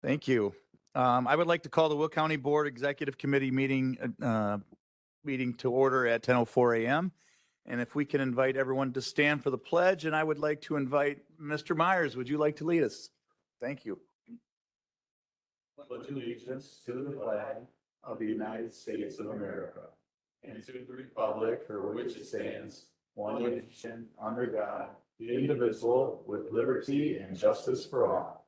Thank you. I would like to call the Will County Board Executive Committee meeting to order at 10:04 a.m. And if we can invite everyone to stand for the pledge, and I would like to invite Mr. Myers, would you like to lead us? Thank you. Pledge allegiance to the flag of the United States of America and to the republic for which it stands, one nation, under God, indivisible, with liberty and justice for all.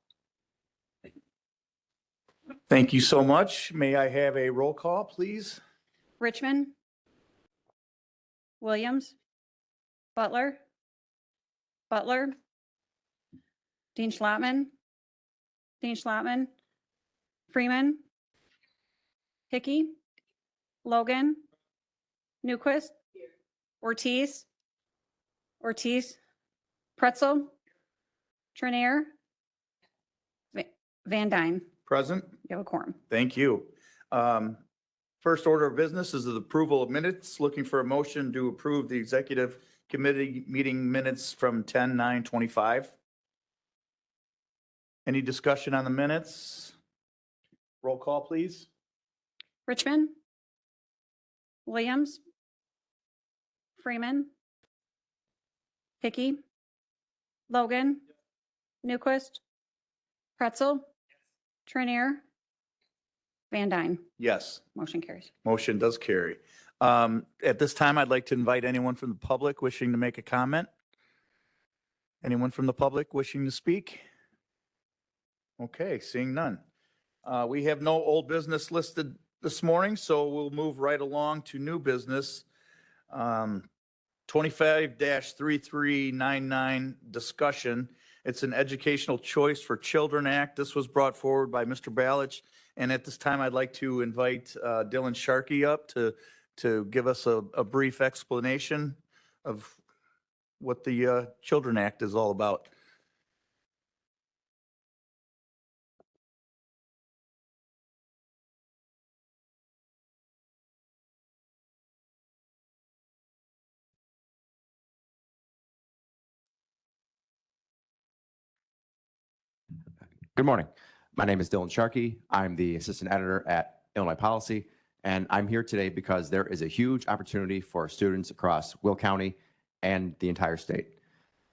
Thank you so much. May I have a roll call, please? Richmond, Williams, Butler, Dean Schlotman, Freeman, Hickey, Logan, Newquist, Ortiz, Pretzel, Trenier, Van Dyne. Present. You have a quorum. Thank you. First order of business is the approval of minutes. Looking for a motion to approve the executive committee meeting minutes from 10/9/25. Any discussion on the minutes? Roll call, please. Richmond, Williams, Freeman, Hickey, Logan, Newquist, Pretzel, Trenier, Van Dyne. Yes, Motion carries. motion does carry. At this time, I'd like to invite anyone from the public wishing to make a comment. Anyone from the public wishing to speak? Okay, seeing none. We have no old business listed this morning, so we'll move right along to new business. 25-3399 discussion. It's an Educational Choice for Children Act. This was brought forward by Mr. Balich. And at this time, I'd like to invite Dylan Sharkey up to give us a brief explanation of what the Children Act is all about. Good morning. My name is Dylan Sharkey. I'm the assistant editor at Illinois Policy, and I'm here today because there is a huge opportunity for students across Will County and the entire state.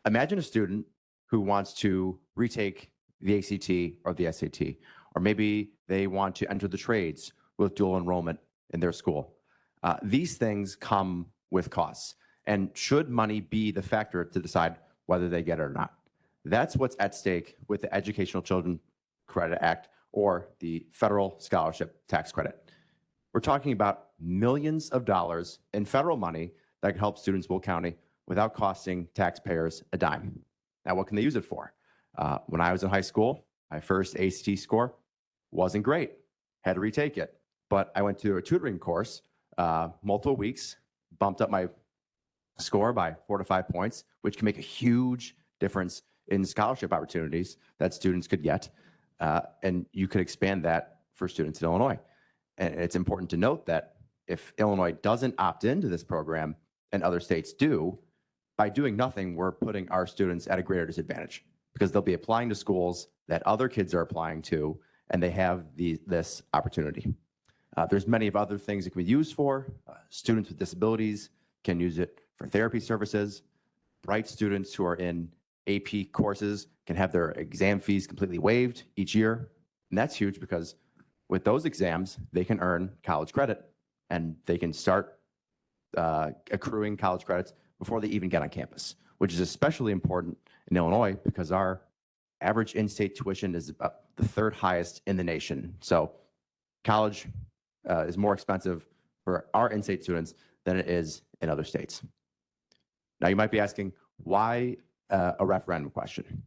Imagine a student who wants to retake the ACT or the SAT, or maybe they want to enter the trades with dual enrollment in their school. These things come with costs, and should money be the factor to decide whether they get it or not? That's what's at stake with the Educational Children Credit Act, or the Federal Scholarship Tax Credit. We're talking about millions of dollars in federal money that can help students in Will County without costing taxpayers a dime. Now, what can they use it for? When I was in high school, my first ACT score wasn't great. Had to retake it. But I went to a tutoring course, multiple weeks, bumped up my score by 4 to 5 points, which can make a huge difference in scholarship opportunities that students could get. And you could expand that for students in Illinois. And it's important to note that if Illinois doesn't opt into this program and other states do, by doing nothing, we're putting our students at a greater disadvantage because they'll be applying to schools that other kids are applying to, and they have this opportunity. There's many of other things it can be used for. Students with disabilities can use it for therapy services. Bright students who are in AP courses can have their exam fees completely waived each year. And that's huge because with those exams, they can earn college credit and they can start accruing college credits before they even get on campus, which is especially important in Illinois because our average in-state tuition is about the 3rd highest in the nation. So college is more expensive for our in-state students than it is in other states. Now you might be asking, why a referendum question?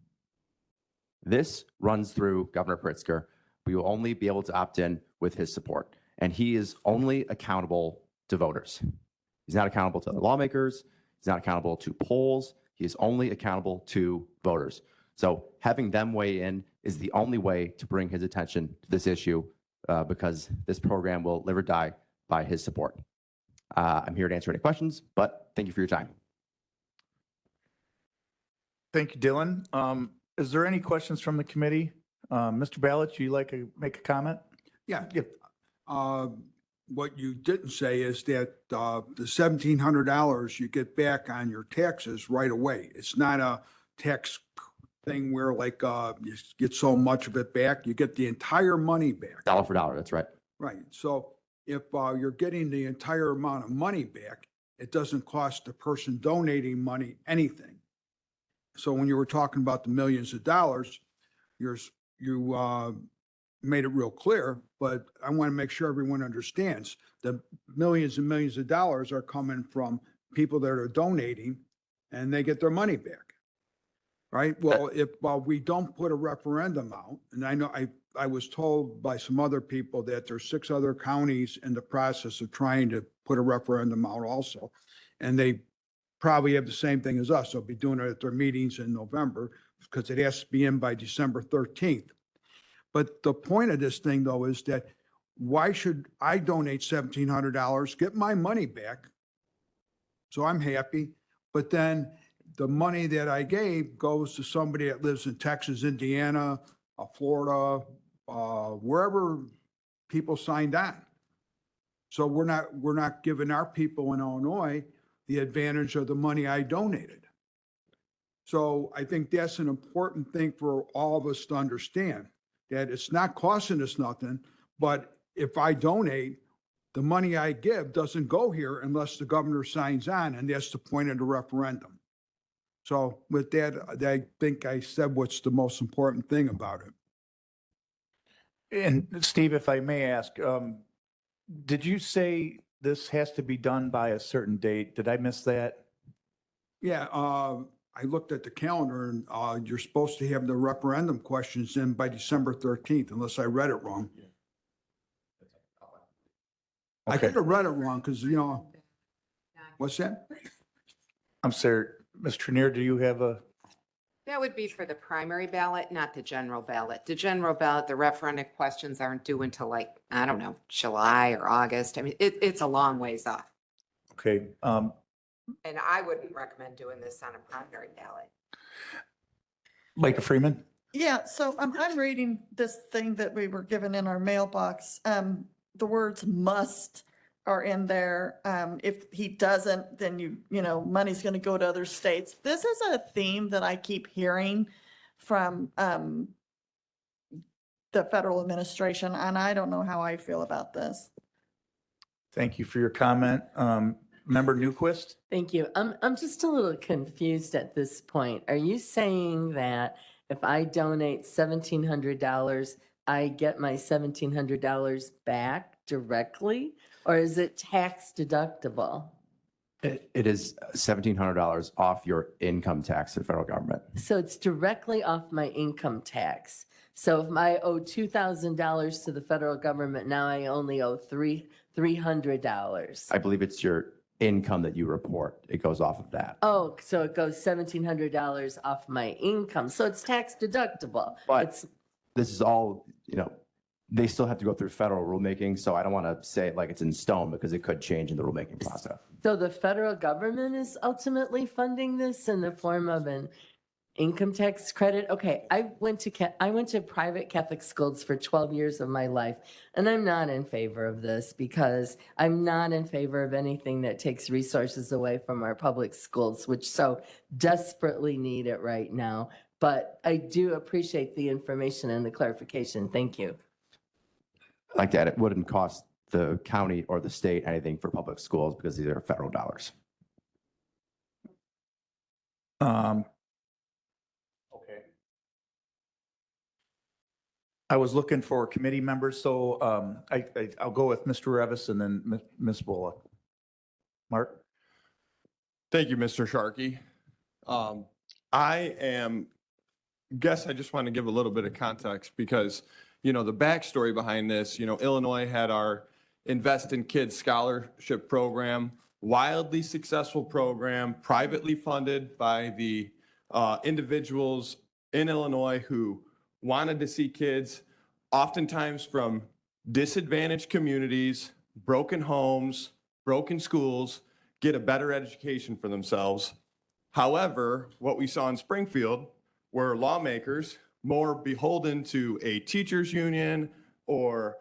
This runs through Governor Pritzker. We will only be able to opt in with his support, and he is only accountable to voters. He's not accountable to the lawmakers. He's not accountable to polls. He is only accountable to voters. So having them weigh in is the only way to bring his attention to this issue because this program will live or die by his support. I'm here to answer any questions, but thank you for your time. Thank you, Dylan. Is there any questions from the committee Mr. Ballot, you like to make a comment? Yeah. Yeah. What you didn't say is that the $1,700 you get back on your taxes right away. It's not a tax thing where like you get so much of it back. You get the entire money back. Dollar for dollar, that's right. Right. So if you're getting the entire amount of money back, it doesn't cost the person donating money anything. So when you were talking about the millions of dollars, you made it real clear, but I want to make sure everyone understands the millions and millions of dollars are coming from people that are donating and they get their money back. Right? Well, if we don't put a referendum out, and I know I was told by some other people that there's 6 other counties in the process of trying to put a referendum out also. And they probably have the same thing as us. They'll be doing it at their meetings in November because it has to be in by December 13th. But the point of this thing though is that why should I donate $1,700, get my money back? So I'm happy, but then the money that I gave goes to somebody that lives in Texas, Indiana, Florida, wherever people signed on. So we're not giving our people in Illinois the advantage of the money I donated. So I think that's an important thing for all of us to understand, that it's not costing us nothing, but if I donate, the money I give doesn't go here unless the governor signs on, and that's the point of the referendum. So with that, I think I said what's the most important thing about it. And Steve, if I may ask, did you say this has to be done by a certain date? Did I miss that? Yeah, I looked at the calendar and you're supposed to have the referendum questions in by December 13th, unless I read it wrong. I Okay. could have read it wrong because, what's that? I'm sorry, Ms. Trenier, do you have a? That would be for the primary ballot, not the general ballot. The general ballot, the referendum questions aren't due until like, I don't know, July or August. I mean, it's a long ways off. Okay. And I wouldn't recommend doing this on a primary ballot. Micah Freeman? Yeah, so I'm reading this thing that we were given in our mailbox. The words must are in there. If he doesn't, then money's going to go to other states. This is a theme that I keep hearing from the federal administration, and I don't know how I feel about this. Thank you for your comment. Member Newquist? Thank you. I'm just a little confused at this point. Are you saying that if I donate $1,700, I get my $1,700 back directly, or is it tax deductible? It is $1,700 off your income tax to the federal government. So it's directly off my income tax. So if I owe $2,000 to the federal government, now I only owe $300. I believe it's your income that you report. It goes off of that. Oh, so it goes $1,700 off my income. So it's tax deductible. But It's this is all, they still have to go through federal rulemaking. So I don't want to say it like it's in stone because it could change in the rulemaking process. So the federal government is ultimately funding this in the form of an income tax credit? Okay, I went to private Catholic schools for 12 years of my life, and I'm not in favor of this because I'm not in favor of anything that takes resources away from our public schools, which so desperately need it right now. But I do appreciate the information and the clarification. Thank you. I'd like to add, it wouldn't cost the county or the state anything for public schools because these are federal dollars. Okay. I was looking for committee members, so I'll go with Mr. Revis and then Ms. Bullock. Mark? Thank you, Mr. Sharkey. I just want to give a little bit of context because, the backstory behind this, Illinois had our Invest in Kids scholarship program, wildly successful program, privately funded by the individuals in Illinois who wanted to see kids, oftentimes from disadvantaged communities, broken homes, broken schools, get a better education for themselves. However, what we saw in Springfield were lawmakers more beholden to a teachers union or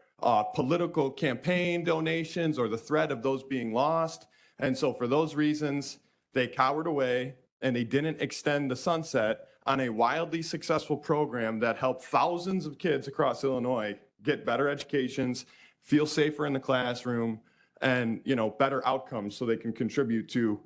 political campaign donations or the threat of those being lost. And so for those reasons, they cowered away and they didn't extend the sunset on a wildly successful program that helped thousands of kids across Illinois get better educations, feel safer in the classroom, and, better outcomes so they can contribute to,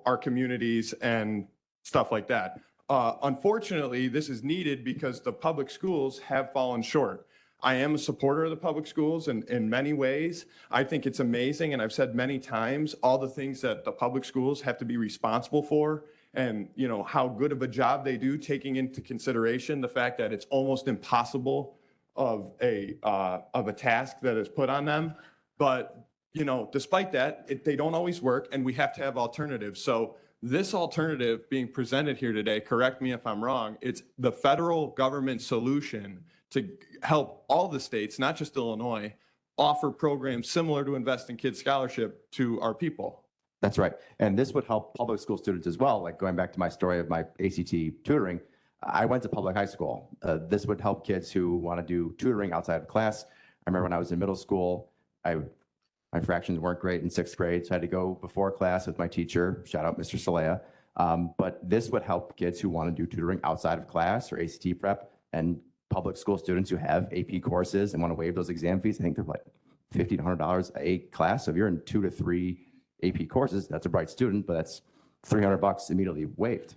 our communities and stuff like that. Unfortunately, this is needed because the public schools have fallen short. I am a supporter of the public schools in many ways. I think it's amazing, and I've said many times, all the things that the public schools have to be responsible for and, how good of a job they do, taking into consideration the fact that it's almost impossible of a task that is put on them. But, despite that, they don't always work, and we have to have alternatives. So this alternative being presented here today, correct me if I'm wrong, it's the federal government solution to help all the states, not just Illinois, offer programs similar to Invest in Kids Scholarship to our people. That's right. And this would help public school students as well. Like going back to my story of my ACT tutoring, I went to public high school. This would help kids who want to do tutoring outside of class. I remember when I was in middle school, my fractions weren't great in 6th grade, so I had to go before class with my teacher. Shout out Mr. Salea. But this would help kids who want to do tutoring outside of class or ACT prep, and public school students who have AP courses and want to waive those exam fees. I think they're like $50 to $100 a class. So if you're in 2 to 3 AP courses, that's a bright student, but that's $300 immediately waived.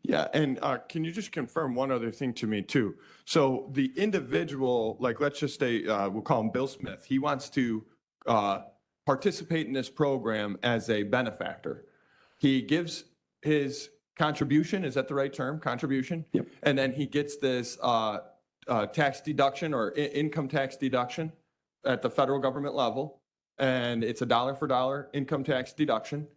Yeah, and can you just confirm one other thing to me too? So the individual, like let's just say, we'll call him Bill Smith. He wants to participate in this program as a benefactor. He gives his contribution, is that the right term? Contribution? Yep. And then he gets this tax deduction or income tax deduction at the federal government level. And it's a dollar for dollar income tax deduction.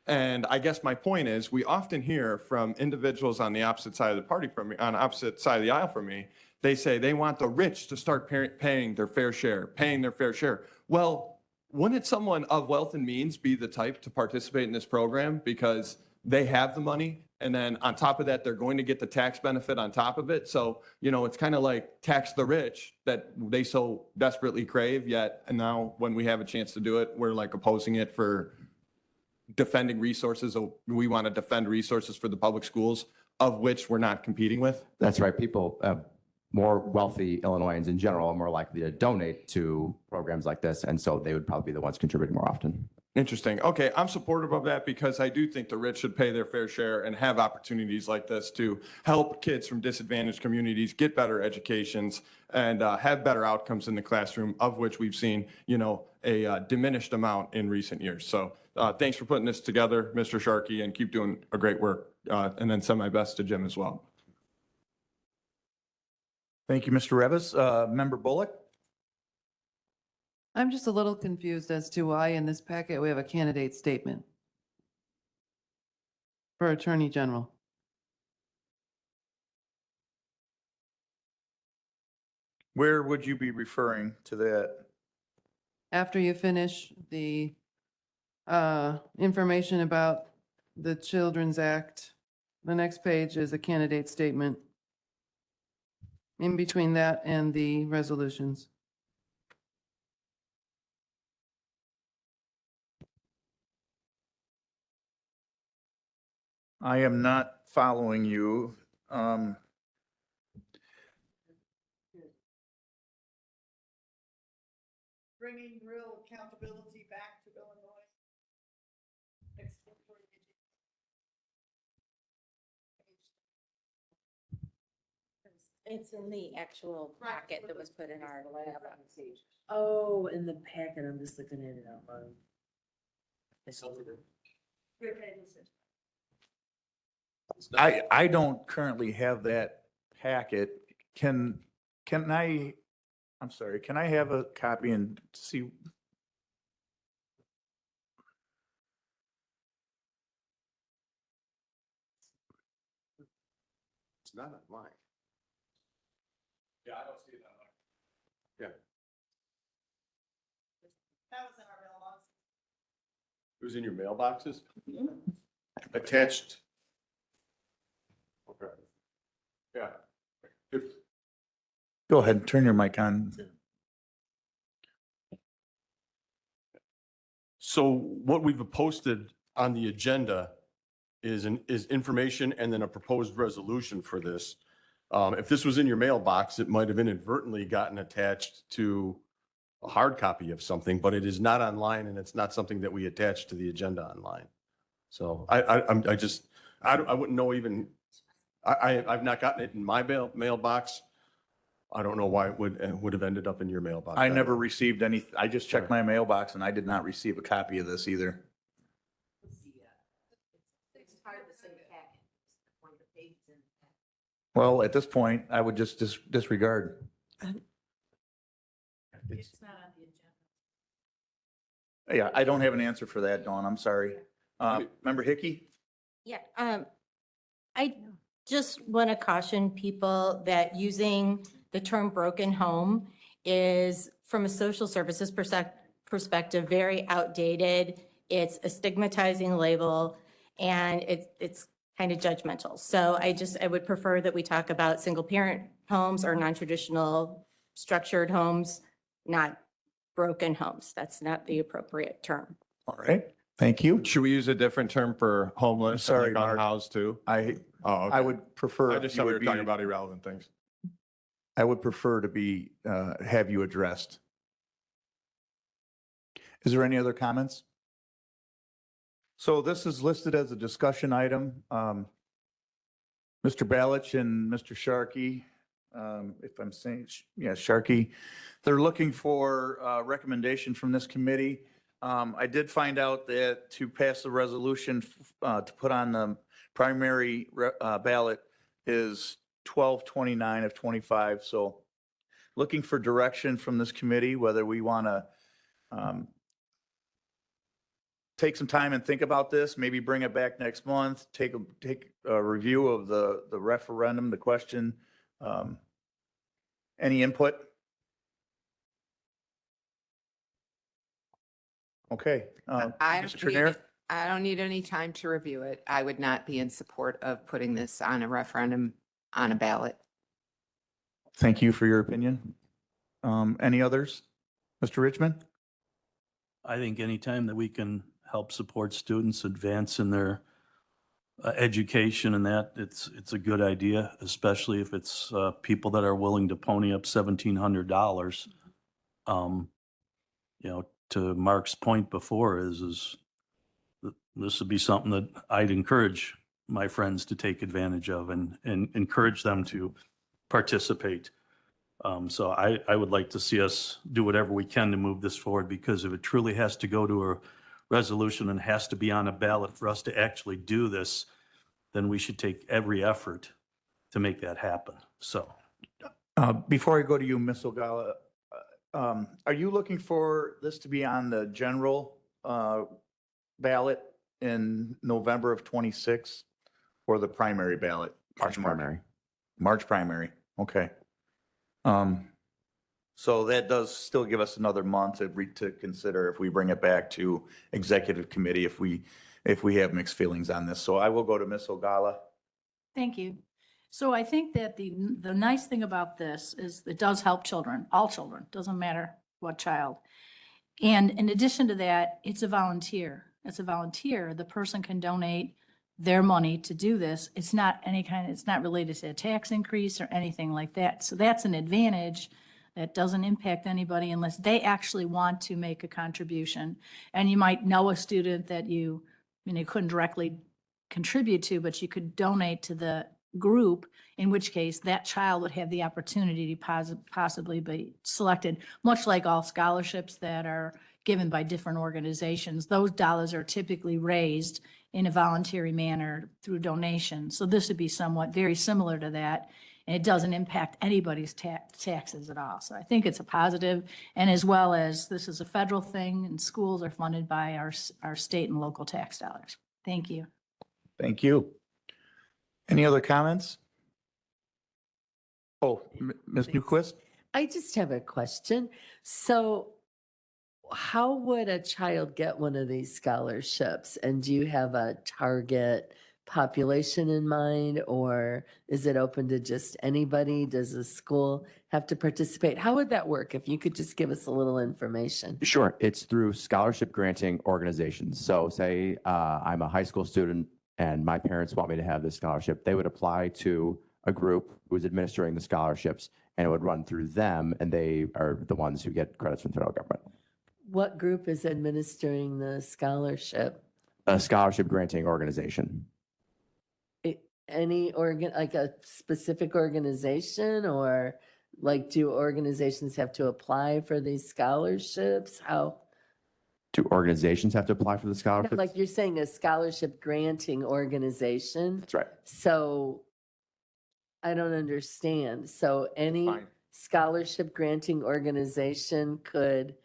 And I guess my point is, we often hear from individuals on the opposite side of the party from me, on the opposite side of the aisle from me, they say they want the rich to start paying their fair share, Well, wouldn't someone of wealth and means be the type to participate in this program because they have the money? And then on top of that, they're going to get the tax benefit on top of it. So, it's kind of like tax the rich that they so desperately crave, yet, and now when we have a chance to do it, we're like opposing it for defending resources. We want to defend resources for the public schools, of which we're not competing with. That's right. People, more wealthy Illinoisans in general are more likely to donate to programs like this. And so they would probably be the ones contributing more often. Interesting. Okay, I'm supportive of that because I do think the rich should pay their fair share and have opportunities like this to help kids from disadvantaged communities get better educations and have better outcomes in the classroom, of which we've seen, a diminished amount in recent years. So thanks for putting this together, Mr. Sharkey, and keep doing a great work. And then send my best to Jim as well. Thank you, Mr. Revis. Member Bullock? I'm just a little confused as to why in this packet we have a candidate statement for Attorney General. Where would you be referring to that? After you finish the information about the Children's Act, the next page is a candidate statement. In between that and the resolutions. I am not following you. Bringing real accountability back to Illinois. It's in the actual packet that was put in our lab. Oh, in the packet, I'm just looking at it out loud. I don't currently have that packet. Can I'm sorry, can I have a copy and see? It's not online. Yeah, I don't see it online. Yeah. That was in our mailbox. It was in your mailboxes? Attached. Okay. Yeah. If Go ahead, turn your mic on. So what we've posted on the agenda is information and then a proposed resolution for this. If this was in your mailbox, it might have inadvertently gotten attached to a hard copy of something, but it is not online and it's not something that we attach to the agenda online. So I wouldn't know even, I've not gotten it in my mailbox. I don't know why it would have ended up in your mailbox. I never received any, I just checked my mailbox and I did not receive a copy of this either. Well, at this point, I would just disregard. Yeah, I don't have an answer for that, Dawn. I'm sorry. Member Hickey? Yeah, I just want to caution people that using the term broken home is, from a social services perspective, very outdated. It's a stigmatizing label and it's kind of judgmental. So I would prefer that we talk about single parent homes or non-traditional structured homes, not broken homes. That's not the appropriate term. All right, thank you. Should we use a different term for homeless? Sorry, like Mark. unhoused too? I Oh, would prefer. I just you thought we would were talking be- about irrelevant things. I would prefer to be, have you addressed. Is there any other comments? So this is listed as a discussion item. Mr. Balich and Mr. Sharkey, if I'm saying, yeah, Sharkey, they're looking for a recommendation from this committee. I did find out that to pass the resolution to put on the primary ballot is 1229 of 25. So looking for direction from this committee, whether we want to take some time and think about this, maybe bring it back next month, take a review of the referendum, the question. Any input? Okay. I Mr. don't need, Trenier? I don't need any time to review it. I would not be in support of putting this on a referendum on a ballot. Thank you for your opinion. Any others? Mr. Richmond? I think anytime that we can help support students advance in their education and that, it's a good idea, especially if it's people that are willing to pony up $1,700. You know, to Mark's point before is this would be something that I'd encourage my friends to take advantage of and encourage them to participate. So I would like to see us do whatever we can to move this forward, because if it truly has to go to a resolution and has to be on a ballot for us to actually do this, then we should take every effort to make that happen. So. Before I go to you, Ms. Ogala, are you looking for this to be on the general ballot in November of 26 or the primary ballot? March primary. March primary, okay. So that does still give us another month to consider if we bring it back to executive committee, if we have mixed feelings on this. So I will go to Ms. Ogala. Thank you. So I think that the nice thing about this is it does help children, all children, doesn't matter what child. And in addition to that, it's a volunteer. It's a volunteer. The person can donate their money to do this. It's not it's not related to a tax increase or anything like that. So that's an advantage that doesn't impact anybody unless they actually want to make a contribution. And you might know a student that you couldn't directly contribute to, but you could donate to the group, in which case that child would have the opportunity to possibly be selected, much like all scholarships that are given by different organizations. Those dollars are typically raised in a voluntary manner through donation. So this would be somewhat very similar to that. And it doesn't impact anybody's taxes at all. So I think it's a positive. And as well as this is a federal thing and schools are funded by our state and local tax dollars. Thank you. Thank you. Any other comments? Oh, Ms. Newquist? I just have a question. So how would a child get one of these scholarships? And do you have a target population in mind, or is it open to just anybody? Does the school have to participate? How would that work? If you could just give us a little information. Sure. It's through scholarship granting organizations. So say I'm a high school student and my parents want me to have this scholarship. They would apply to a group who's administering the scholarships, and it would run through them, and they are the ones who get credits from the federal government. What group is administering the scholarship? A scholarship granting organization. Any organ, like a specific organization, or like do organizations have to apply for these scholarships? How? Do organizations have to apply for the No, scholarships? like you're saying a scholarship granting organization. That's right. So I don't understand. So any Fine. scholarship granting organization could,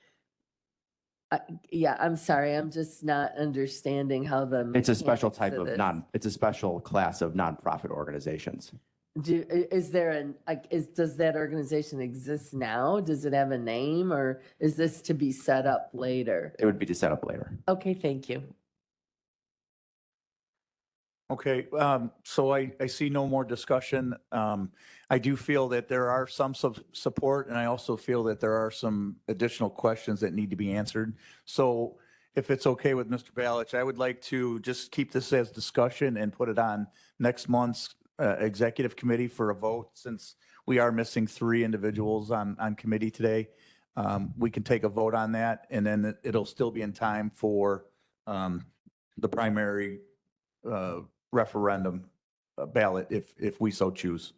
yeah, I'm sorry, I'm just not understanding how the. It's a special mechanics type of this. it's a special class of nonprofit organizations. Is there does that organization exist now? Does it have a name, or is this to be set up later? It would be to set up later. Okay, thank you. Okay, so I see no more discussion. I do feel that there are some support, and I also feel that there are some additional questions that need to be answered. So if it's okay with Mr. Balich, I would like to just keep this as discussion and put it on next month's executive committee for a vote, since we are missing 3 individuals on committee today. We can take a vote on that, and then it'll still be in time for the primary referendum ballot if we so choose.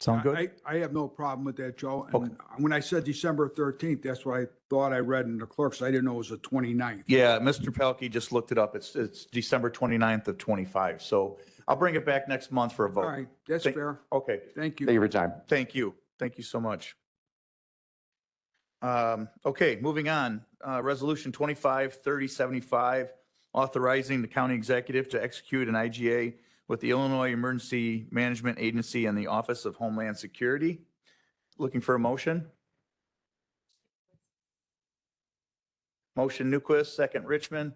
Sound good? I have no problem with that, Joe. Okay. And when I said December 13th, that's what I thought I read in the clerks. I didn't know it was the 29th. Yeah, Mr. Pelkey just looked it up. It's December 29th of 25. So I'll bring it back next month for a vote. All right, that's Thank- fair. Okay, Thank you. Thank you for your time. thank you. Thank you so much. Okay, moving on. Resolution 25-3075, authorizing the county executive to execute an IGA with the Illinois Emergency Management Agency and the Office of Homeland Security. Looking for a motion? Motion Newquist, second Richmond.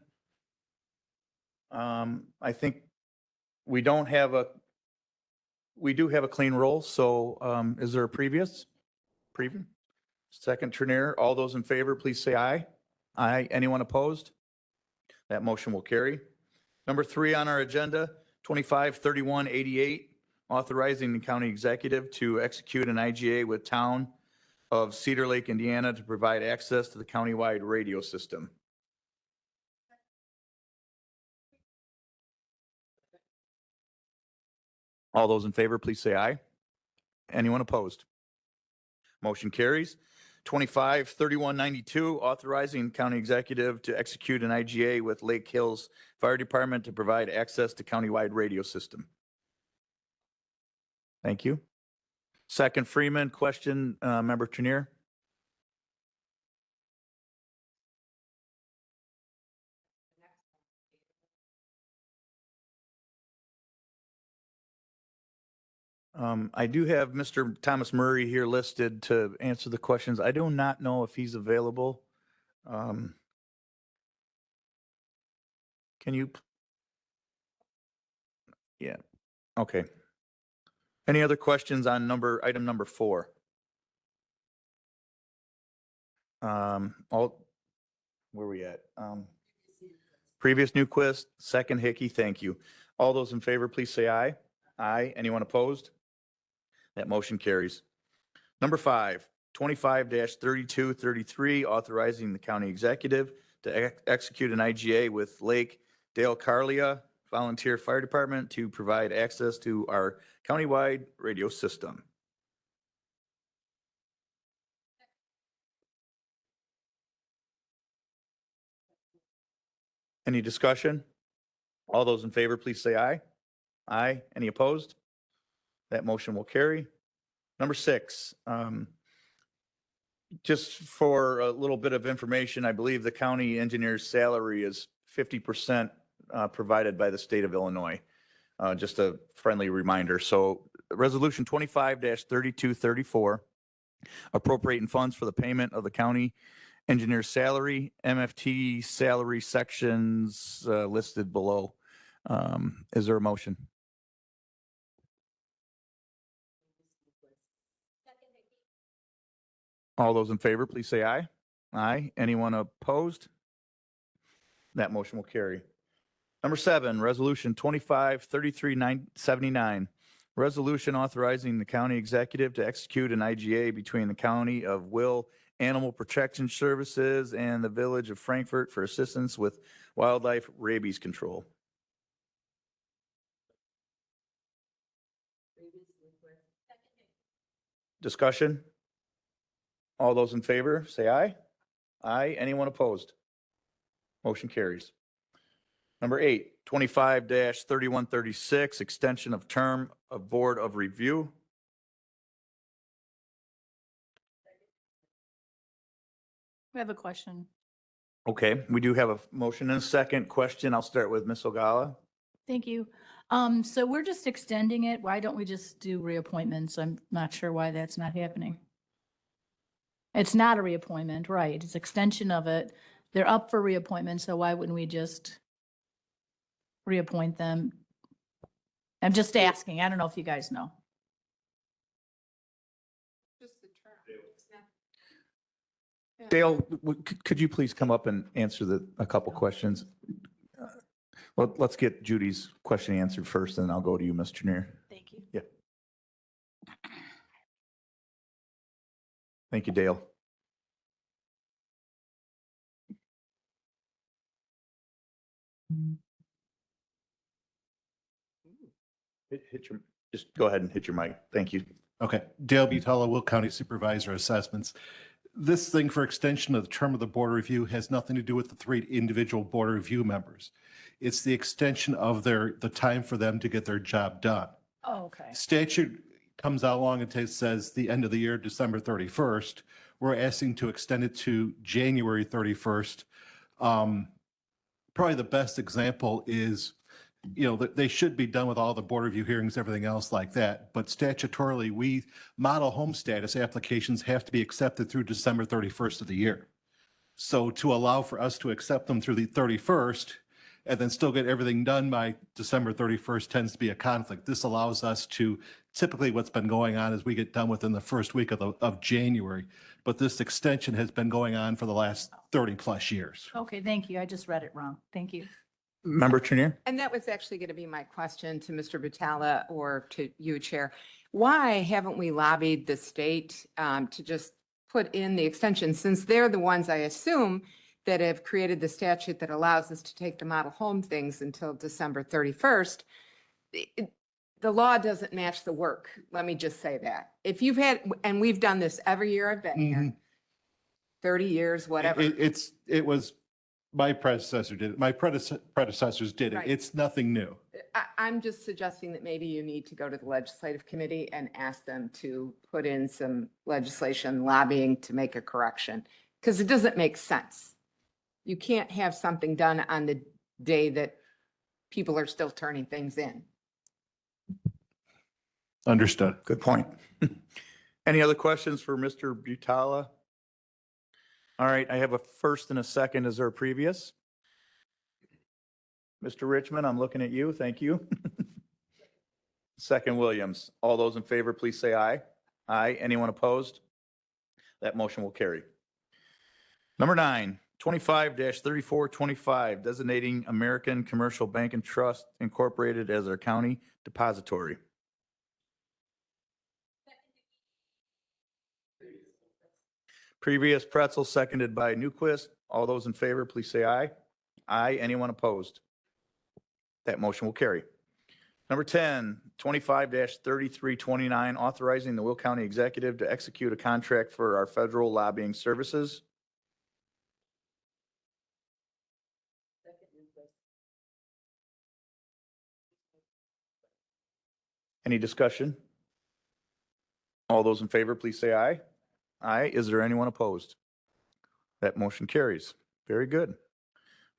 I think we do have a clean roll, so is there a previous? Previous? Second Trenier, all those in favor, please say aye. Aye. Anyone opposed? That motion will carry. Number 3 on our agenda, 25-3188, authorizing the county executive to execute an IGA with Town of Cedar Lake, Indiana, to provide access to the countywide radio system. All those in favor, please say aye. Anyone opposed? Motion carries. 25-3192, authorizing county executive to execute an IGA with Lake Hills Fire Department to provide access to countywide radio system. Thank you. Second Freeman, question, Member Trenier. I do have Mr. Thomas Murray here listed to answer the questions. I do not know if he's available. Can you? Yeah, okay. Any other questions on item number 4? Where we at? Previous Newquist, second Hickey, thank you. All those in favor, please say aye. Aye. Anyone opposed? That motion carries. Number 5, 25-3233, authorizing the county executive to execute an IGA with Lake Dale Carlia Volunteer Fire Department to provide access to our countywide radio system. Any discussion? All those in favor, please say aye. Aye. Any opposed? That motion will carry. Number 6, just for a little bit of information, I believe the county engineer's salary is 50% provided by the state of Illinois. Just a friendly reminder. So Resolution 25-3234, appropriating funds for the payment of the county engineer's salary, MFT salary sections listed below. Is there a motion? All those in favor, please say aye. Aye. Anyone opposed? That motion will carry. Number 7, Resolution 25-3379. Resolution authorizing the county executive to execute an IGA between the County of Will Animal Protection Services and the Village of Frankfort for assistance with wildlife rabies control. Discussion? All those in favor, say aye. Aye. Anyone opposed? Motion carries. Number 8, 25-3136, extension of term of Board of Review. We have a question. Okay, we do have a motion and a second question. I'll start with Ms. Ogala. Thank you. So we're just extending it. Why don't we just do reappointments? I'm not sure why that's not happening. It's not a reappointment, right? It's extension of it. They're up for reappointment, so why wouldn't we just reappoint them? I'm just asking. I don't know if you guys know. Just the term. It's not- Dale, could you please come up and answer a couple questions? Let's get Judy's question answered first, and then I'll go to you, Mr. Neer. Thank you. Yeah. Thank you, Dale. Just go ahead and hit your mic. Thank you. Okay. Dale Butala, Will County Supervisor Assessments. This thing for extension of the term of the board review has nothing to do with the 3 individual board review members. It's the extension of the time for them to get their job done. Oh, okay. Statute comes out along and says the end of the year, December 31st. We're asking to extend it to January 31st. Probably the best example is, they should be done with all the board review hearings, everything else like that. But statutorily, model home status applications have to be accepted through December 31st of the year. So to allow for us to accept them through the 31st and then still get everything done by December 31st tends to be a conflict. This allows us to, typically what's been going on is we get done within the first week of January. But this extension has been going on for the last 30 plus years. Okay, thank you. I just read it wrong. Thank you. Member Trenier? And that was actually going to be my question to Mr. Butala or to you, Chair. Why haven't we lobbied the state to just put in the extension, since they're the ones, I assume, that have created the statute that allows us to take the model home things until December 31st? The law doesn't match the work. Let me just say that. If you've had, and we've done this every year I've been here, 30 years, whatever. It was my predecessor did it. My predecessors did it. Right. It's nothing new. I'm just suggesting that maybe you need to go to the legislative committee and ask them to put in some legislation lobbying to make a correction, because it doesn't make sense. You can't have something done on the day that people are still turning things in. Understood. Good point. Any other questions for Mr. Butala? All right, I have a first and a second. Is there a previous? Mr. Richmond, I'm looking at you. Thank you. Second Williams. All those in favor, please say aye. Aye. Anyone opposed? That motion will carry. Number 9, 25-3425, designating American Commercial Bank and Trust Incorporated as our county depository. Previous Pretzel, seconded by Newquist. All those in favor, please say aye. Aye. Anyone opposed? That motion will carry. Number 10, 25-3329, authorizing the Will County Executive to execute a contract for our federal lobbying services. Any discussion? All those in favor, please say aye. Aye. Is there anyone opposed? That motion carries. Very good.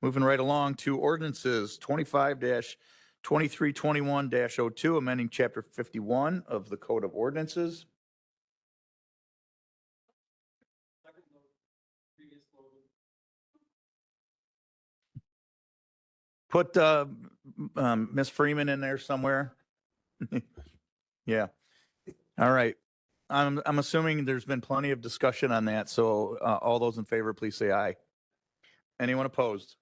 Moving right along to ordinances, 25-2321-02, amending Chapter 51 of the Code of Ordinances. Put Ms. Freeman in there somewhere? Yeah. All right. I'm assuming there's been plenty of discussion on that. So all those in favor, please say aye. Anyone opposed?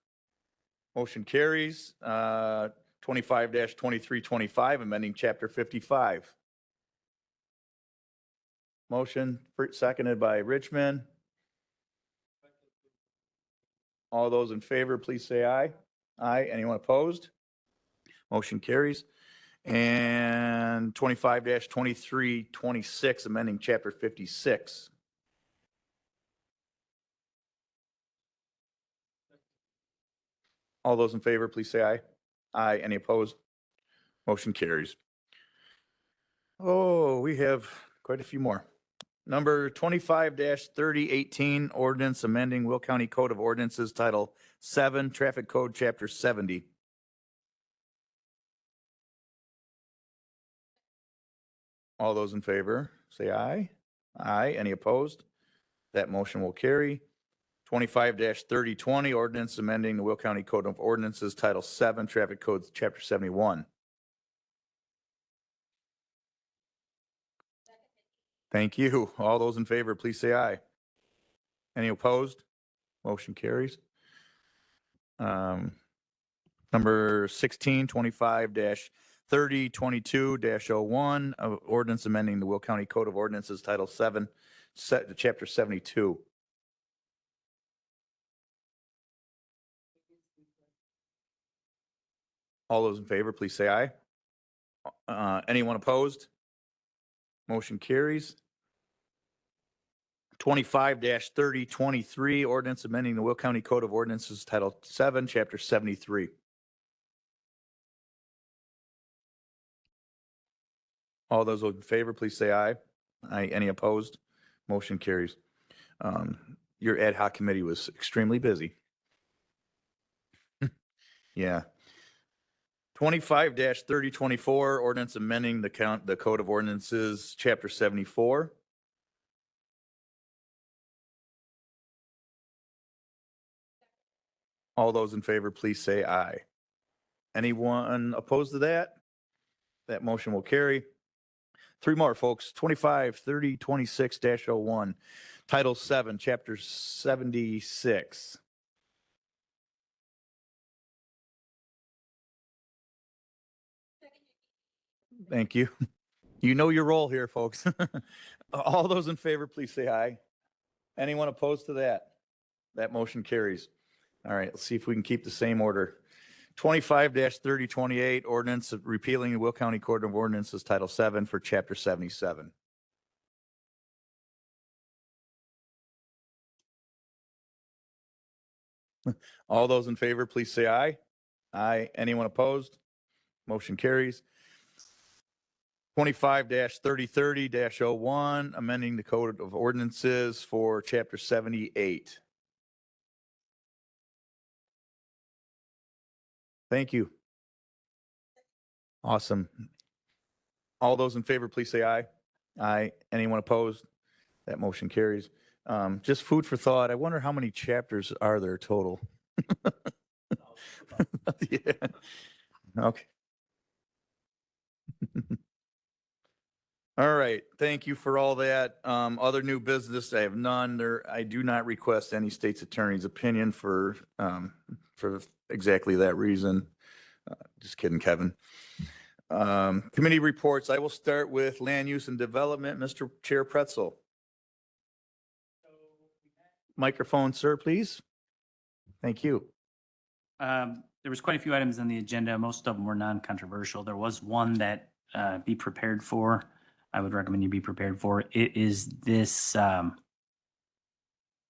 Motion carries. 25-2325, amending chapter 55. Motion seconded by Richmond. All those in favor, please say aye. Aye. Anyone opposed? Motion carries. And 25-2326, amending chapter 56. All those in favor, please say aye. Aye. Any opposed? Motion carries. Oh, we have quite a few more. Number 25-3018, ordinance amending Will County Code of Ordinances, Title 7, Traffic Code, Chapter 70. All those in favor, say aye. Aye. Any opposed? That motion will carry. 25-3020, ordinance amending the Will County Code of Ordinances, Title 7, Traffic Code, Chapter 71. Thank you. All those in favor, please say aye. Any opposed? Motion carries. Number 1625-3022-01, ordinance amending the Will County Code of Ordinances, Title 7, Chapter 72. All those in favor, please say aye. Anyone opposed? Motion carries. 25-3023, ordinance amending the Will County Code of Ordinances, Title 7, Chapter 73. All those in favor, please say aye. Aye. Any opposed? Motion carries. Your ad hoc committee was extremely busy. Yeah. 25-3024, ordinance amending the Code of Ordinances, Chapter 74. All those in favor, please say aye. Anyone opposed to that? That motion will carry. Three more, folks. 25-3026-01, Title 7, Chapter 76. Thank you. You know your role here, folks. All those in favor, please say aye. Anyone opposed to that? That motion carries. All right, let's see if we can keep the same order. 25-3028, ordinance repealing the Will County Code of Ordinances, Title 7 for Chapter 77. All those in favor, please say aye. Aye. Anyone opposed? Motion carries. 25-3030-01, amending the Code of Ordinances for Chapter 78. Thank you. Awesome. All those in favor, please say aye. Aye. Anyone opposed? That motion carries. Just food for thought. I wonder how many chapters are there total? Yeah. Okay. All right. Thank you for all that. Other new business, I have none. I do not request any state's attorney's opinion for exactly that reason. Just kidding, Kevin. Committee reports. I will start with Land Use and Development. Mr. Chair Pretzel. Microphone, sir, please. Thank you. There was quite a few items on the agenda. Most of them were non-controversial. There was one that be prepared for. I would recommend you be prepared for. It is this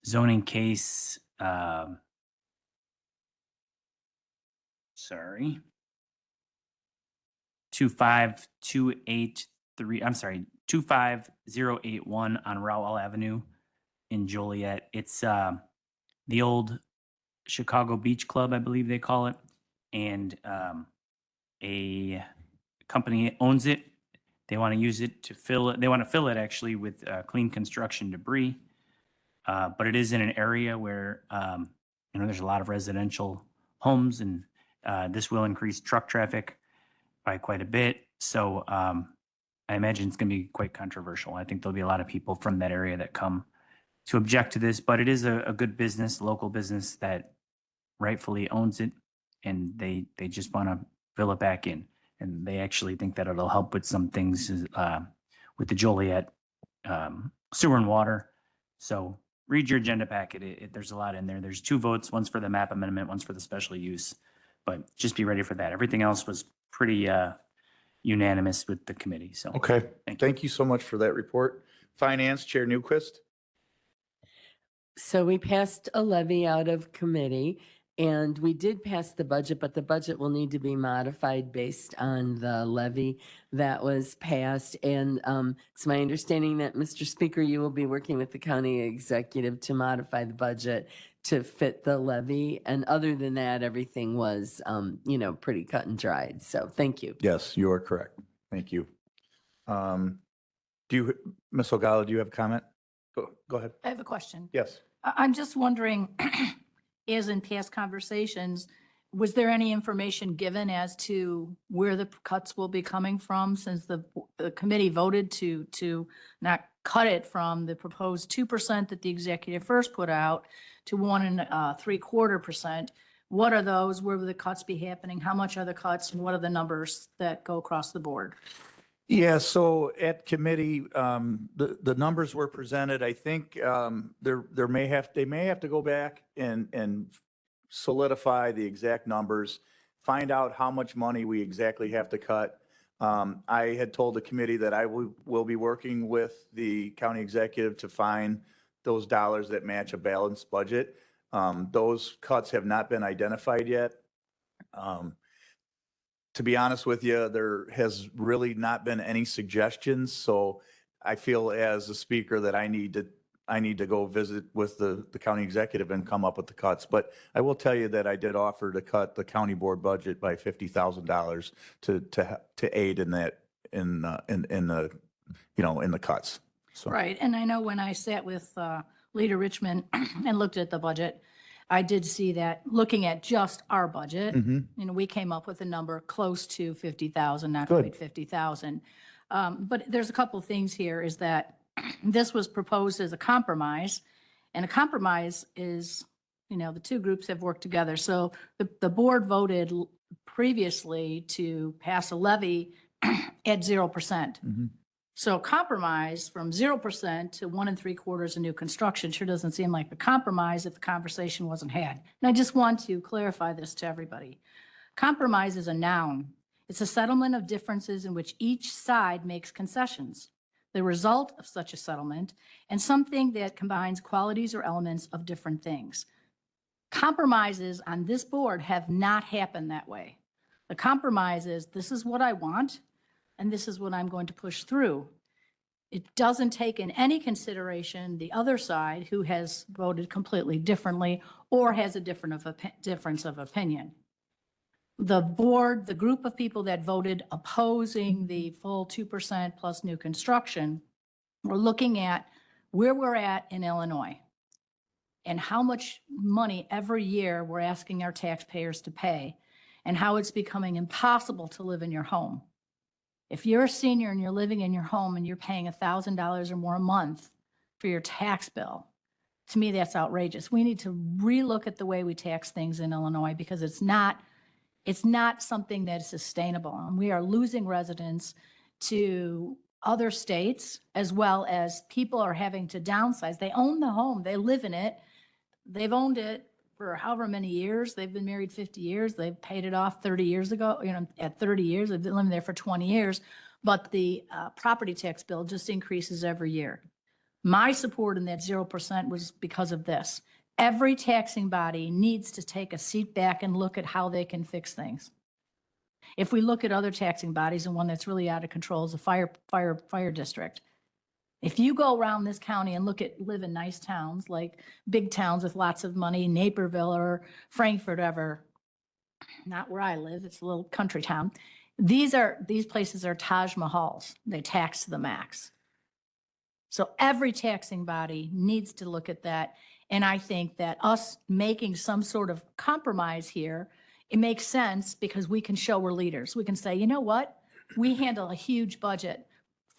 zoning case. Sorry. 25081 on Rowell Avenue in Joliet. It's the old Chicago Beach Club, I believe they call it, and a company owns it. They want to use it to fill it. They want to fill it actually with clean construction debris, but it is in an area where there's a lot of residential homes and This will increase truck traffic by quite a bit. So I imagine it's going to be quite controversial. I think there'll be a lot of people from that area that come to object to this, but it is a good business, local business that rightfully owns it, and they just want to fill it back in. And they actually think that it'll help with some things with the Joliet sewer and water. So read your agenda packet. There's a lot in there. There's 2 votes, one's for the map amendment, one's for the special use. But just be ready for that. Everything else was pretty unanimous with the committee. So Okay, thank you. thank you so much for that report. Finance Chair Newquist. So we passed a levy out of committee, and we did pass the budget, but the budget will need to be modified based on the levy that was passed. And it's my understanding that, Mr. Speaker, you will be working with the county executive to modify the budget to fit the levy. And other than that, everything was, pretty cut and dried. So thank you. Yes, you are correct. Thank you. Ms. Ogala, do you have a comment? Go ahead. I have a question. Yes. I'm just wondering, as in past conversations, was there any information given as to where the cuts will be coming from, since the committee voted to not cut it from the proposed 2% that the executive first put out to 1.75%? What are those? Where will the cuts be happening? How much are the cuts, and what are the numbers that go across the board? Yeah, so at committee, the numbers were presented. I think they may have to go back and solidify the exact numbers, find out how much money we exactly have to cut. I had told the committee that I will be working with the county executive to find those dollars that match a balanced budget. Those cuts have not been identified yet. To be honest with you, there has really not been any suggestions. So I feel as a speaker that I need to go visit with the county executive and come up with the cuts. But I will tell you that I did offer to cut the county board budget by $50,000 to aid in that in the cuts. So. Right, and I know when I sat with Leader Richmond and looked at the budget, I did see that looking at just our budget, we came up with a number close to 50,000, not Good. quite 50,000. But there's a couple of things here, is that this was proposed as a compromise, and a compromise is, the 2 groups have worked together. So the board voted previously to pass a levy at 0%. So compromise from 0% to 1.75% of new construction sure doesn't seem like a compromise if the conversation wasn't had. And I just want to clarify this to everybody. Compromise is a noun. It's a settlement of differences in which each side makes concessions. The result of such a settlement, and something that combines qualities or elements of different things. Compromises on this board have not happened that way. The compromise is, this is what I want, and this is what I'm going to push through. It doesn't take in any consideration the other side who has voted completely differently or has a difference of opinion. The board, the group of people that voted opposing the full 2% plus new construction, we're looking at where we're at in Illinois and how much money every year we're asking our taxpayers to pay, and how it's becoming impossible to live in your home. If you're a senior and you're living in your home and you're paying $1,000 or more a month for your tax bill, to me, that's outrageous. We need to relook at the way we tax things in Illinois, because it's not something that is sustainable. And we are losing residents to other states, as well as people are having to downsize. They own the home, they live in it. They've owned it for however many years. They've been married 50 years. They've paid it off 30 years ago. At 30 years, they've been living there for 20 years. But the property tax bill just increases every year. My support in that 0% was because of this. Every taxing body needs to take a seat back and look at how they can fix things. If we look at other taxing bodies, and one that's really out of control is the fire district. If you go around this county and live in nice towns, like big towns with lots of money, Naperville or Frankfurt, ever, not where I live, it's a little country town. These places are Taj Mahals. They tax to the max. So every taxing body needs to look at that. And I think that us making some sort of compromise here it makes sense because we can show we're leaders. We can say, you know what? We handle a huge budget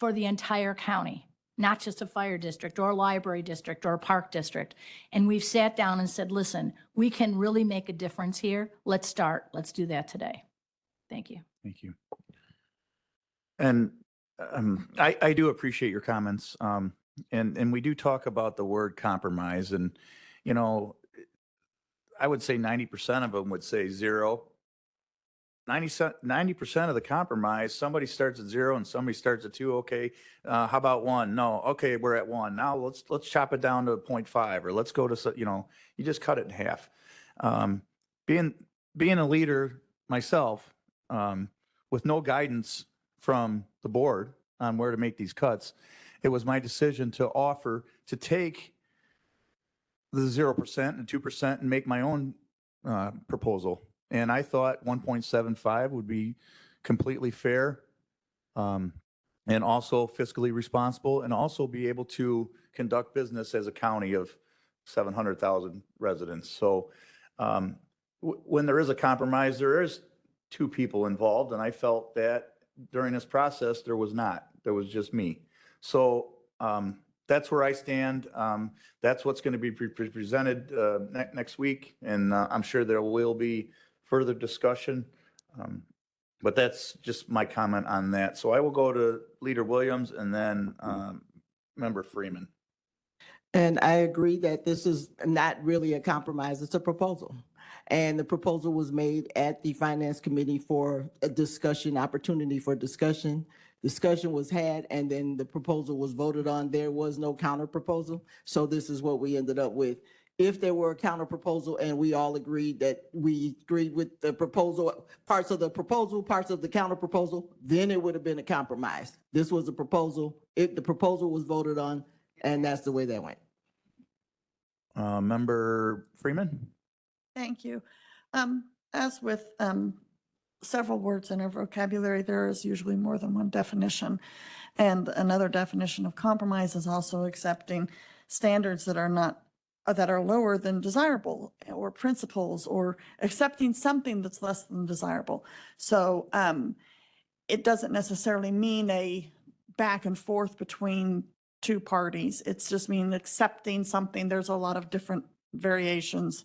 for the entire county, not just a fire district or a library district or a park district. And we've sat down and said, listen, we can really make a difference here. Let's start. Let's do that today. Thank you. Thank you. And I do appreciate your comments. And we do talk about the word compromise, and, you know, I would say 90% of them would say zero. 90% of the compromise, somebody starts at zero and somebody starts at two. Okay, how about one? No, okay, we're at one. Now let's chop it down to 0.5, or let's go to, you know, you just cut it in half. Being a leader myself, with no guidance from the board on where to make these cuts, it was my decision to offer to take the 0% and 2% and make my own proposal. And I thought 1.75 would be completely fair, and also fiscally responsible, and also be able to conduct business as a county of 700,000 residents. So when there is a compromise, there is two people involved, and I felt that during this process, there was not. There was just me. So that's where I stand. That's what's going to be presented next week, and I'm sure there will be further discussion. But that's just my comment on that. So I will go to Leader Williams and then Member Freeman. And I agree that this is not really a compromise, it's a proposal. And the proposal was made at the Finance Committee for a discussion, opportunity for discussion. Discussion was had, and then the proposal was voted on. There was no counter proposal. So this is what we ended up with. If there were a counter proposal and we all agreed that we agreed with the proposal, parts of the counter proposal, then it would have been a compromise. This was a proposal. The proposal was voted on, and that's the way that went. Member Freeman? Thank you. As with several words in our vocabulary, there is usually more than one definition. And another definition of compromise is also accepting standards that are lower than desirable, or principles, or accepting something that's less than desirable. So it doesn't necessarily mean a back and forth between two parties. It's just mean accepting something. There's a lot of different variations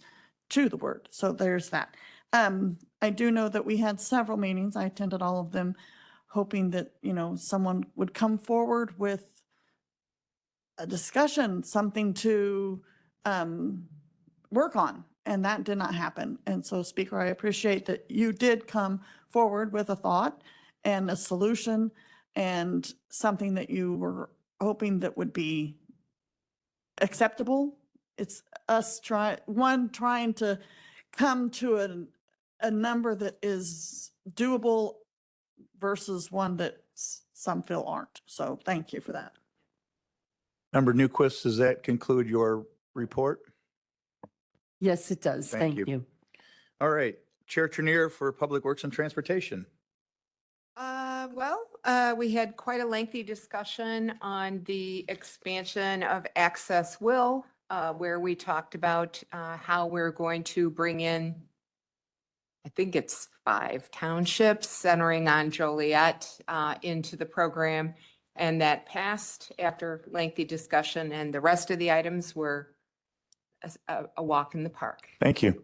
to the word. So there's that. I do know that we had several meetings. I attended all of them, hoping that, you know, someone would come forward with a discussion, something to work on, and that did not happen. And so, Speaker, I appreciate that you did come forward with a thought and a solution and something that you were hoping that would be acceptable. It's us trying to come to a number that is doable versus one that some feel aren't. So thank you for that. Member Newquist, does that conclude your report? Yes, it does. Thank you. All right. Chair Trenier for Public Works and Transportation. We had quite a lengthy discussion on the expansion of Access Will, where we talked about how we're going to bring in, I think it's 5 townships centering on Joliet into the program. And that passed after lengthy discussion, and the rest of the items were a walk in the park. Thank you.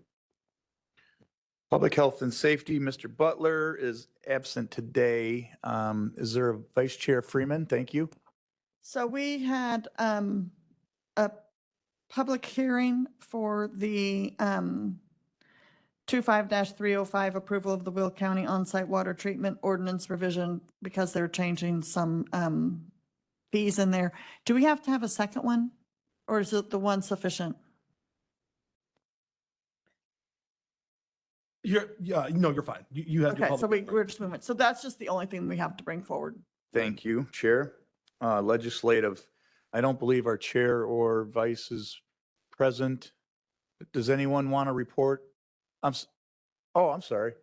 Public Health and Safety, Mr. Butler is absent today. Is there a Vice Chair Freeman? Thank you. So we had a public hearing for the 25-305 approval of the Will County on-site water treatment ordinance revision, because they're changing some fees in there. Do we have to have a second one, or is it the one sufficient? No, you're fine. You have your Okay, so public. we're just moving. So that's just the only thing we have to bring forward. Thank you, Chair. Legislative, I don't believe our Chair or Vice is present. Does anyone want to report? I'm sorry.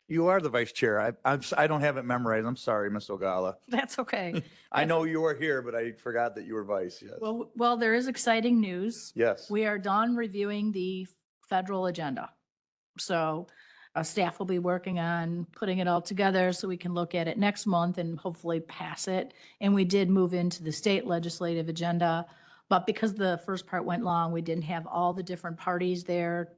You are the Vice Chair. I don't have it memorized. I'm sorry, Ms. Ogala. That's okay. I know you were here, but I forgot that you were Vice. Yes. Well, there is exciting news. Yes. We are done reviewing the federal agenda. So Staff will be working on putting it all together so we can look at it next month and hopefully pass it. And we did move into the state legislative agenda. But because the first part went long, we didn't have all the different parties there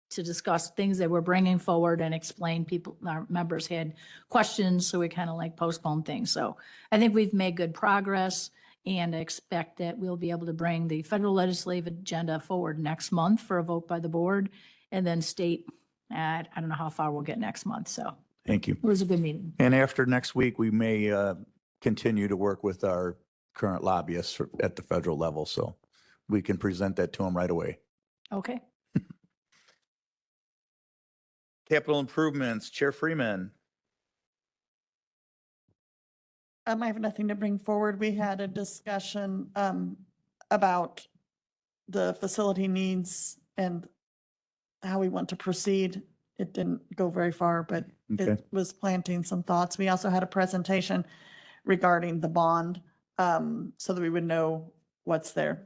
to discuss things that we're bringing forward and explain. Our members had questions, so we kind of like postponed things. So I think we've made good progress, and I expect that we'll be able to bring the federal legislative agenda forward next month for a vote by the board, and then state, I don't know how far we'll get next month. So Thank you. it was a good meeting. And after next week, we may continue to work with our current lobbyists at the federal level, so we can present that to them right away. Okay. Capital improvements, Chair Freeman. I have nothing to bring forward. We had a discussion about the facility needs and how we want to proceed. It didn't go very far, but Okay. it was planting some thoughts. We also had a presentation regarding the bond, so that we would know what's there.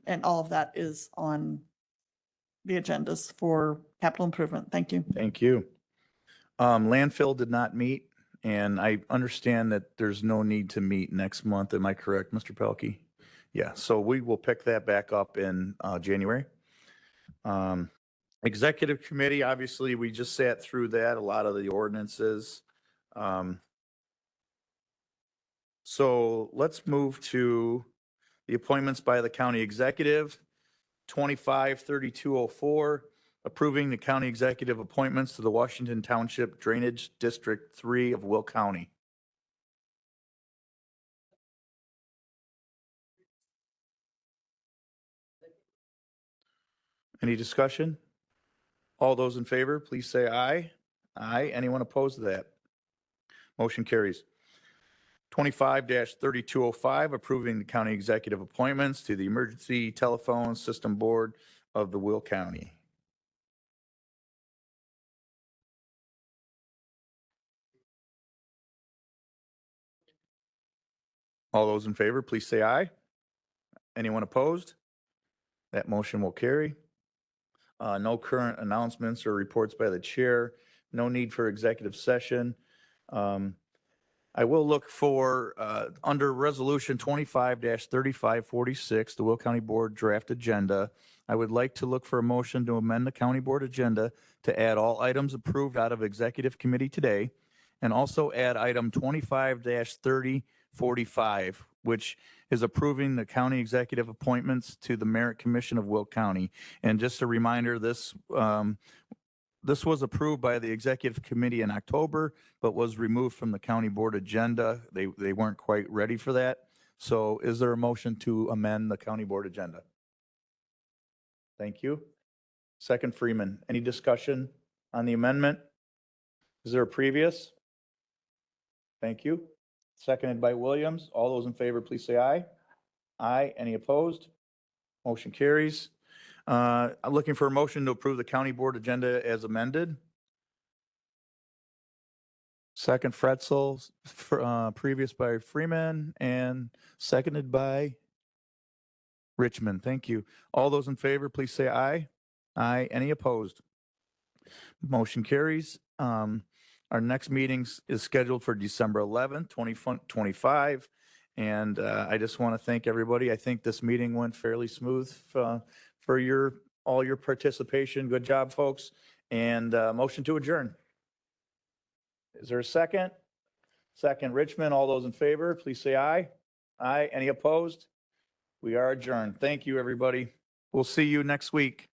And all of that is on the agendas for capital improvement. Thank you. Thank you. Landfill did not meet, and I understand that there's no need to meet next month. Am I correct, Mr. Pelkey? Yeah, so we will pick that back up in January. Executive committee, obviously, we just sat through that, a lot of the ordinances. So let's move to the appointments by the county executive. 253204, approving the county executive appointments to the Washington Township Drainage District 3 of Will County. Any discussion? All those in favor, please say aye. Aye. Anyone opposed to that? Motion carries. 25-3205, approving the county executive appointments to the Emergency Telephone System Board of the Will County. All those in favor, please say aye. Anyone opposed? That motion will carry. No current announcements or reports by the chair. No need for executive session. I will look for, under Resolution 25-3546, the Will County Board Draft Agenda, I would like to look for a motion to amend the County Board Agenda to add all items approved out of Executive Committee today, and also add item 25-3045, which is approving the county executive appointments to the Merit Commission of Will County. And just a reminder, this was approved by the executive committee in October, but was removed from the county board agenda. They weren't quite ready for that. So is there a motion to amend the county board agenda? Thank you. Second, Freeman. Any discussion on the amendment? Is there a previous? Thank you. Seconded by Williams. All those in favor, please say aye. Aye. Any opposed? Motion carries. I'm looking for a motion to approve the county board agenda as amended. Second, Fretzel, previous by Freeman, and seconded by Richmond. Thank you. All those in favor, please say aye. Aye. Any opposed? Motion carries. Our next meeting is scheduled for December 11th, 2025. And I just want to thank everybody. I think this meeting went fairly smooth for all your participation. Good job, folks. And motion to adjourn. Is there a second? Second, Richmond. All those in favor, please say aye. Aye. Any opposed? We are adjourned. Thank you, everybody. We'll see you next week.